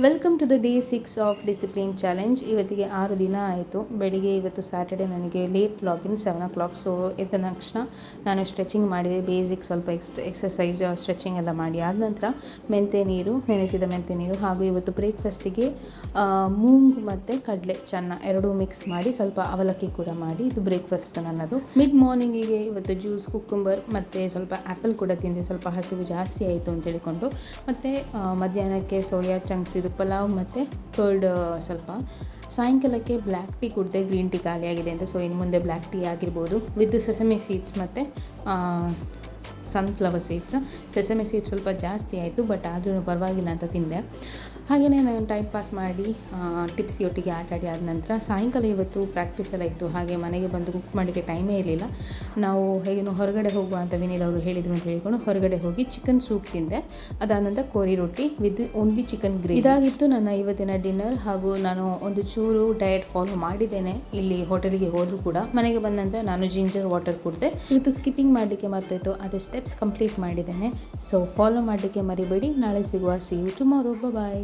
Welcome to the day 6 of discipline challenge. ಇವತ್ತಿಗೆ 6 ದಿನ ಆಯಿತು. ಬೆಳಿಗ್ಗೆ ಇವತ್ತು ಸ್ಯಾಟರ್ಡೆ ನನಗೆ ಲೇಟ್ ಲಾಗಿನ್ 7 o'clock. ಸೊ ಎದ್ದ ತಕ್ಷಣ ನಾನು ಸ್ಟ್ರೆಚಿಂಗ್ ಮಾಡಿದೆ. ಬೇಸಿಕ್ ಸ್ವಲ್ಪ ಎಕ್ಸಸೈಸ್ ಸ್ಟ್ರೆಚಿಂಗ್ ಎಲ್ಲ ಮಾಡಿ ಆದ ನಂತರ ಮೆಂತ್ಯ ನೀರು, ನೆನೆಸಿದ ಮೆಂತ್ಯ ನೀರು ಹಾಗೂ ಇವತ್ತು ಬ್ರೇಕ್ಫಾಸ್ಟಿಗೆ ಮೂಂಗ್ ಮತ್ತು ಕಡಲೆ ಚೆನ್ನ ಎರಡೂ ಮಿಕ್ಸ್ ಮಾಡಿ ಸ್ವಲ್ಪ ಅವಲಕ್ಕಿ ಕೂಡ ಮಾಡಿ ಇದು ಬ್ರೇಕ್ಫಾಸ್ಟ್ ನನ್ನದು. ಮಿಡ್ ಮಾರ್ನಿಂಗಿಗೆ ಇವತ್ತು ಜ್ಯೂಸ್, ಕುಕ್ಕುಂಬರ್ ಮತ್ತು ಸ್ವಲ್ಪ ಆ್ಯಪಲ್ ಕೂಡ ತಿಂದೆ. ಸ್ವಲ್ಪ ಹಸಿವು ಜಾಸ್ತಿ ಆಯಿತು ಅಂತ ಹೇಳಿಕೊಂಡು. ಮತ್ತು ಮಧ್ಯಾಹ್ನಕ್ಕೆ ಸೋಯಾ ಚಂಕ್ಸ್ ಇದು ಪಲಾವ್ ಮತ್ತು ಕರ್ಡ್ ಸ್ವಲ್ಪ. ಸಾಯಂಕಾಲಕ್ಕೆ ಬ್ಲ್ಯಾಕ್ ಟೀ ಕುಡಿದೆ. ಗ್ರೀನ್ ಟೀ ಖಾಲಿಯಾಗಿದೆ ಅಂತ. ಸೊ ಇನ್ನು ಮುಂದೆ ಬ್ಲ್ಯಾಕ್ ಟೀ ಆಗಿರ್ಬೋದು ವಿತ್ ಸೆಸಮಿ ಸೀಡ್ಸ್ ಮತ್ತು ಸನ್ಫ್ಲವರ್ ಸೀಡ್ಸ್. ಸೆಸಮಿ ಸೀಡ್ಸ್ ಸ್ವಲ್ಪ ಜಾಸ್ತಿ ಆಯಿತು, ಬಟ್ ಆದ್ರೂ ಪರವಾಗಿಲ್ಲ ಅಂತ ತಿಂದೆ. ಹಾಗೆಯೇ ನಾನು ಟೈಮ್ ಪಾಸ್ ಮಾಡಿ ಟಿಪ್ಸಿಯೊಟ್ಟಿಗೆ ಆಟಾಡಿ ಆದ ನಂತರ ಸಾಯಂಕಾಲ ಇವತ್ತು ಪ್ರಾಕ್ಟೀಸ್ ಎಲ್ಲ ಇತ್ತು. ಹಾಗೆ ಮನೆಗೆ ಬಂದು ಕುಕ್ ಮಾಡಲಿಕ್ಕೆ ಟೈಮೇ ಇರಲಿಲ್ಲ. ನಾವು ಹೇಗೇನೋ ಹೊರಗಡೆ ಹೋಗುವ ಅಂತ ವಿನೀಲ್ ಅವರು ಹೇಳಿದರು ಅಂತ ಹೇಳಿಕೊಂಡು ಹೊರಗಡೆ ಹೋಗಿ ಚಿಕನ್ ಸೂಪ್ ತಿಂದೆ. ಅದಾದ ನಂತರ ಕೋರಿ ರೊಟ್ಟಿ ವಿತ್ ಓನ್ಲಿ ಚಿಕನ್ ಗ್ರೇವಿ. ಇದಾಗಿತ್ತು ನನ್ನ ಇವತ್ತಿನ ಡಿನ್ನರ್. ಹಾಗೂ ನಾನು ಒಂದು ಚೂರು ಡಯಟ್ ಫಾಲೋ ಮಾಡಿದ್ದೇನೆ ಇಲ್ಲಿ ಹೋಟೆಲಿಗೆ ಹೋದರೂ ಕೂಡ. ಮನೆಗೆ ಬಂದ ನಂತರ ನಾನು ಜಿಂಜರ್ ವಾಟರ್ ಕುಡಿದೆ. ಇವತ್ತು ಸ್ಕಿಪ್ಪಿಂಗ್ ಮಾಡಲಿಕ್ಕೆ ಮರ್ತಾಯಿತ್ತು, ಅದೇ ಸ್ಟೆಪ್ಸ್ ಕಂಪ್ಲೀಟ್ ಮಾಡಿದ್ದೇನೆ. ಸೊ ಫಾಲೋ ಮಾಡಲಿಕ್ಕೆ ಮರಿಬೇಡಿ. ನಾಳೆ ಸಿಗುವ. See you tomorrow. ಬಾಯ್.